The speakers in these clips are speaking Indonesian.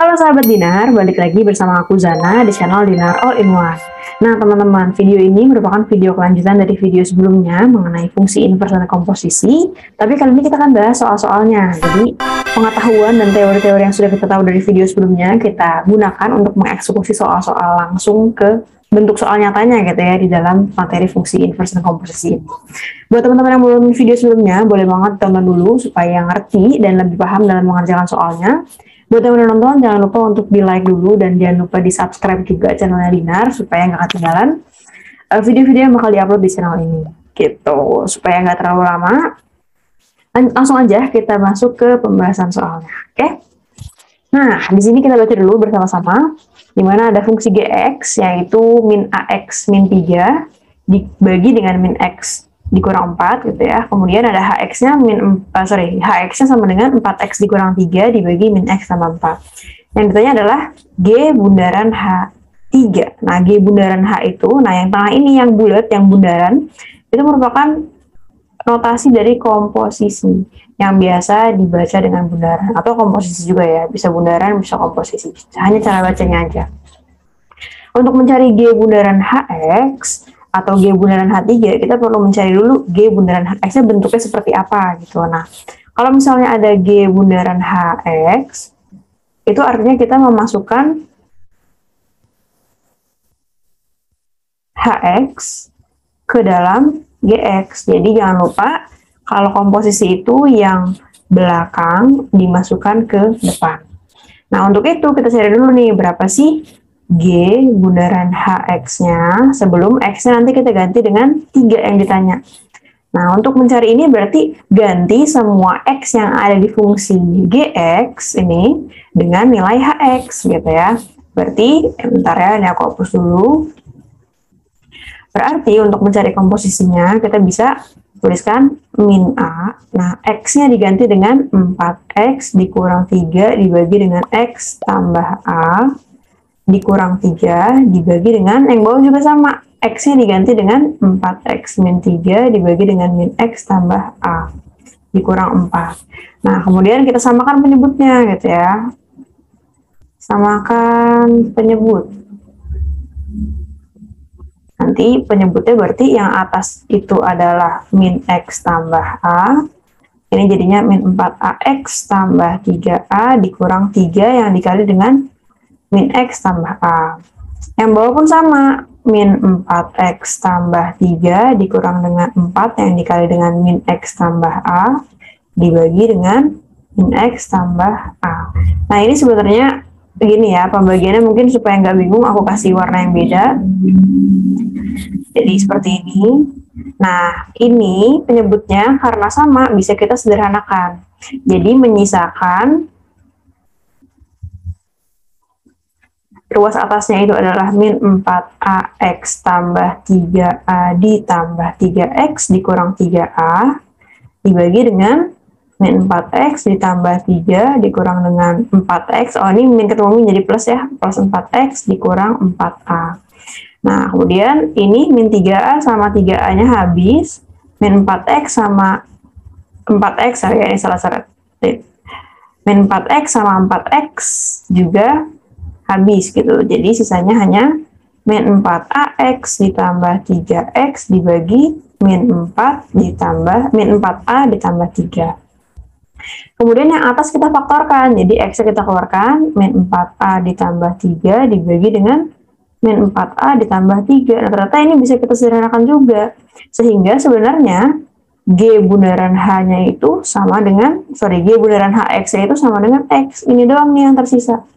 Halo sahabat Dinar, balik lagi bersama aku Zana di channel Dinar All in One. Nah teman-teman, video ini merupakan video kelanjutan dari video sebelumnya mengenai fungsi inverse dan komposisi. Tapi kali ini kita akan bahas soal-soalnya. Jadi pengetahuan dan teori-teori yang sudah kita tahu dari video sebelumnya kita gunakan untuk mengeksekusi soal-soal langsung ke bentuk soal nyatanya gitu ya di dalam materi fungsi inverse dan komposisi. Buat teman-teman yang belum video sebelumnya, boleh banget tonton dulu supaya ngerti dan lebih paham dalam mengerjakan soalnya. Buat yang udah nonton, jangan lupa untuk di like dulu dan jangan lupa di subscribe juga channelnya Dinar supaya nggak ketinggalan video-video yang bakal diupload di channel ini gitu, supaya nggak terlalu lama. Langsung aja kita masuk ke pembahasan soalnya, oke? Nah, di sini kita baca dulu bersama-sama, di mana ada fungsi gx yaitu min ax min 3 dibagi dengan min x dikurang 4 gitu ya. Kemudian ada hx-nya hx-nya sama dengan 4x dikurang 3 dibagi min x tambah 4. Yang ditanya adalah g bundaran h3. Nah, g bundaran h itu, nah yang tengah ini yang bulat, yang bundaran, itu merupakan notasi dari komposisi yang biasa dibaca dengan bundaran atau komposisi juga ya, bisa bundaran, bisa komposisi. Hanya cara bacanya aja. Untuk mencari g bundaran hx atau G bundaran H3, kita perlu mencari dulu G bundaran HX-nya bentuknya seperti apa gitu. Nah, kalau misalnya ada G bundaran HX, itu artinya kita memasukkan HX ke dalam GX. Jadi jangan lupa kalau komposisi itu yang belakang dimasukkan ke depan. Nah, untuk itu kita cari dulu nih berapa sih G bundaran HX-nya sebelum X-nya nanti kita ganti dengan 3 yang ditanya. Nah, untuk mencari ini berarti ganti semua X yang ada di fungsi GX ini dengan nilai HX gitu ya. Berarti, bentar ya, ini aku hapus dulu. Berarti untuk mencari komposisinya kita bisa tuliskan min A. Nah, X-nya diganti dengan 4X dikurang 3 dibagi dengan X tambah A dikurang 3 dibagi dengan yang bawah juga sama, X-nya diganti dengan 4X min 3 dibagi dengan min X tambah A dikurang 4. Nah, kemudian kita samakan penyebutnya gitu ya. Samakan penyebut. Nanti penyebutnya berarti yang atas itu adalah min X tambah A. Ini jadinya min 4AX tambah 3A dikurang 3 yang dikali dengan min X tambah A. Yang bawah pun sama, min 4X tambah 3 dikurang dengan 4 yang dikali dengan min X tambah A dibagi dengan min X tambah A. Nah, ini sebenarnya begini ya, pembagiannya mungkin supaya nggak bingung, aku kasih warna yang beda. Jadi seperti ini. Nah, ini penyebutnya karena sama, bisa kita sederhanakan. Jadi menyisakan ruas atasnya itu adalah min 4AX tambah 3A ditambah 3X dikurang 3A dibagi dengan min 4X ditambah 3 dikurang dengan 4X. Oh, ini min ketemu min jadi plus ya, plus 4X dikurang 4A. Nah, kemudian ini min 3A sama 3A-nya habis, min 4X sama 4X, ya ini salah syarat. Min 4X sama 4X juga habis gitu. Jadi sisanya hanya min 4AX ditambah 3X dibagi min 4 ditambah min 4A ditambah 3. Kemudian yang atas kita faktorkan. Jadi X-nya kita keluarkan, min 4A ditambah 3 dibagi dengan min 4A ditambah 3. Nah, ternyata ini bisa kita sederhanakan juga. Sehingga sebenarnya G bundaran H-nya itu sama dengan, G bundaran HX-nya itu sama dengan X. Ini doang nih yang tersisa.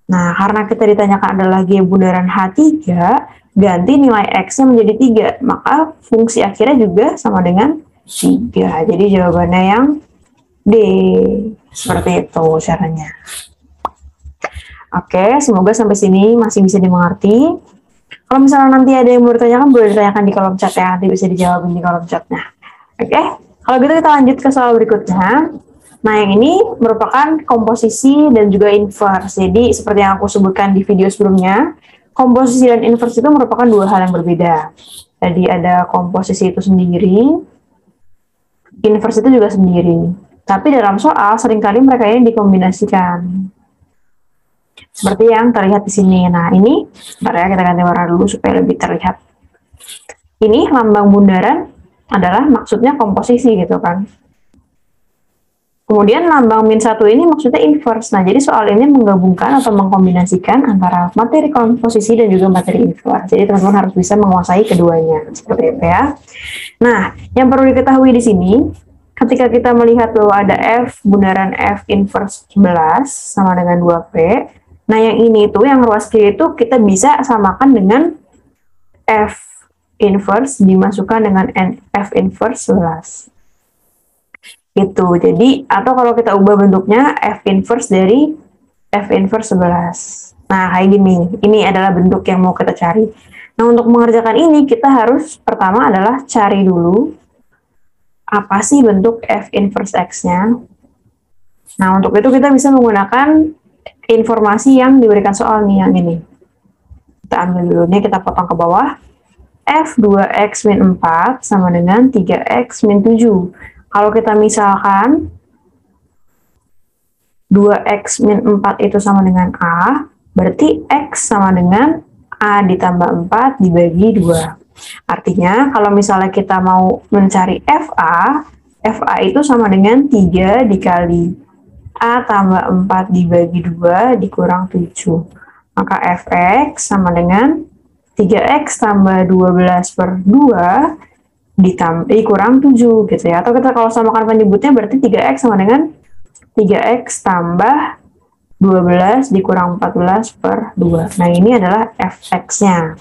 Nah, karena kita ditanyakan adalah G bundaran H3, ganti nilai X-nya menjadi 3. Maka fungsi akhirnya juga sama dengan 3. Jadi jawabannya yang D. Seperti itu caranya. Oke, semoga sampai sini masih bisa dimengerti. Kalau misalnya nanti ada yang mau ditanyakan, boleh ditanyakan di kolom chat ya. Nanti bisa dijawab di kolom chatnya. Oke, kalau gitu kita lanjut ke soal berikutnya. Nah, yang ini merupakan komposisi dan juga inverse. Jadi, seperti yang aku sebutkan di video sebelumnya, komposisi dan inverse itu merupakan dua hal yang berbeda. Jadi, ada komposisi itu sendiri, inverse itu juga sendiri. Tapi dalam soal, seringkali mereka ini dikombinasikan. Seperti yang terlihat di sini. Nah, ini, bentar ya, kita ganti warna dulu supaya lebih terlihat. Ini lambang bundaran adalah maksudnya komposisi gitu kan. Kemudian lambang -1 ini maksudnya inverse. Nah, jadi soal ini menggabungkan atau mengkombinasikan antara materi komposisi dan juga materi inverse. Jadi teman-teman harus bisa menguasai keduanya. Seperti itu ya. Nah, yang perlu diketahui di sini, ketika kita melihat bahwa ada F bundaran F inverse 11 sama dengan 2P, nah yang ini itu, yang ruas kiri itu kita bisa samakan dengan F inverse dimasukkan dengan F inverse 11. Gitu. Jadi, atau kalau kita ubah bentuknya, F inverse dari F inverse 11. Nah, kayak gini. Ini adalah bentuk yang mau kita cari. Nah, untuk mengerjakan ini, kita harus pertama adalah cari dulu apa sih bentuk F inverse X-nya. Nah, untuk itu kita bisa menggunakan informasi yang diberikan soal nih, yang ini. Kita ambil dulu nih, kita potong ke bawah. F 2X min 4 sama dengan 3X min 7. Kalau kita misalkan 2X min 4 itu sama dengan A, berarti X sama dengan A ditambah 4 dibagi 2. Artinya, kalau misalnya kita mau mencari FA, FA itu sama dengan 3 dikali A tambah 4 dibagi 2 dikurang 7. Maka Fx sama dengan 3X tambah 12 per 2 dikurang 7 gitu ya. Atau kita kalau samakan penyebutnya berarti 3X sama dengan 3X tambah 12 dikurang 14 per 2. Nah, ini adalah Fx-nya.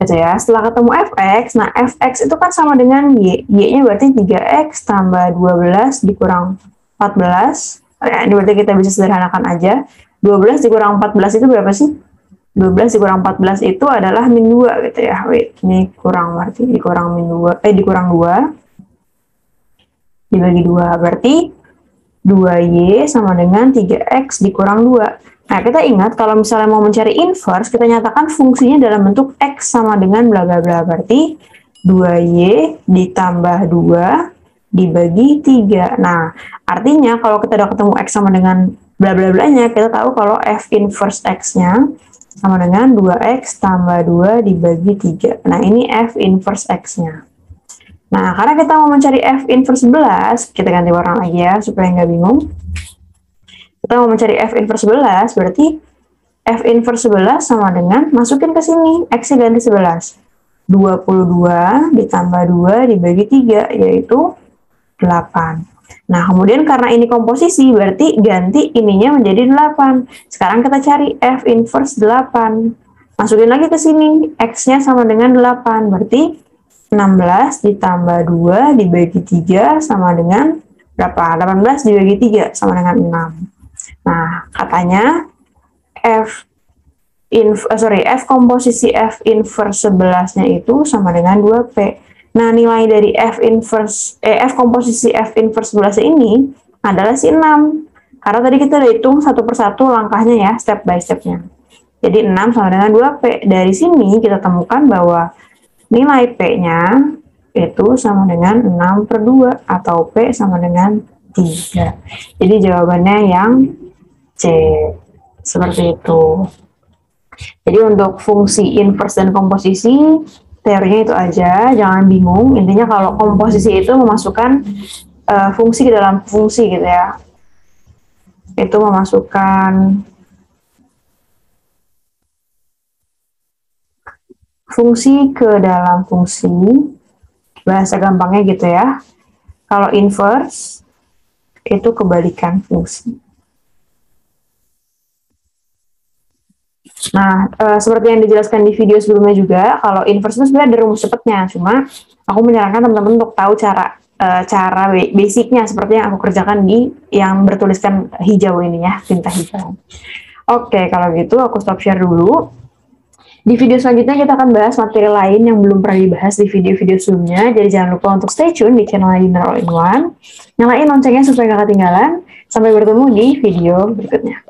Gitu ya. Setelah ketemu Fx, nah Fx itu kan sama dengan Y. Y-nya berarti 3X tambah 12 dikurang 14. Ya, ini berarti kita bisa sederhanakan aja. 12 dikurang 14 itu berapa sih? 12 dikurang 14 itu adalah min 2 gitu ya. Wait, ini kurang, berarti dikurang min 2, dikurang 2 dibagi 2, berarti 2Y sama dengan 3X dikurang 2. Nah, kita ingat kalau misalnya mau mencari inverse, kita nyatakan fungsinya dalam bentuk X sama dengan bla bla bla, berarti 2Y ditambah 2 dibagi 3. Nah, artinya kalau kita udah ketemu X sama dengan bla bla bla-nya, kita tahu kalau F inverse X-nya sama dengan 2X tambah 2 dibagi 3. Nah, ini F inverse X-nya. Nah, karena kita mau mencari F inverse 11, kita ganti warna lagi ya, supaya nggak bingung. Kita mau mencari F inverse 11, berarti F inverse 11 sama dengan, masukin ke sini, X-nya ganti 11. 22 ditambah 2 dibagi 3, yaitu 8. Nah, kemudian karena ini komposisi, berarti ganti ininya menjadi 8. Sekarang kita cari F inverse 8. Masukin lagi ke sini, X-nya sama dengan 8. Berarti 16 ditambah 2 dibagi 3 sama dengan berapa? 18 dibagi 3 sama dengan 6. Nah, katanya F komposisi F inverse 11-nya itu sama dengan 2P. Nah, nilai dari F komposisi F inverse 11 ini adalah si 6. Karena tadi kita udah hitung satu persatu langkahnya ya, step by stepnya. Jadi 6 sama dengan 2P. Dari sini kita temukan bahwa nilai P-nya itu sama dengan 6 per 2, atau P sama dengan 3. Jadi jawabannya yang C. Seperti itu. Jadi untuk fungsi inverse dan komposisi, teorinya itu aja, jangan bingung. Intinya kalau komposisi itu memasukkan fungsi ke dalam fungsi gitu ya. Itu memasukkan fungsi ke dalam fungsi. Bahasa gampangnya gitu ya. Kalau inverse, itu kebalikan fungsi. Nah, seperti yang dijelaskan di video sebelumnya juga, kalau inverse itu sebenarnya ada rumus cepatnya, cuma aku menyarankan teman-teman untuk tahu cara basicnya seperti yang aku kerjakan di yang bertuliskan hijau ini ya, tinta hijau. Oke, kalau gitu aku stop share dulu. Di video selanjutnya kita akan bahas materi lain yang belum pernah dibahas di video-video sebelumnya, jadi jangan lupa untuk stay tune di channel Dinar All in One. Nyalain loncengnya supaya nggak ketinggalan. Sampai bertemu di video berikutnya.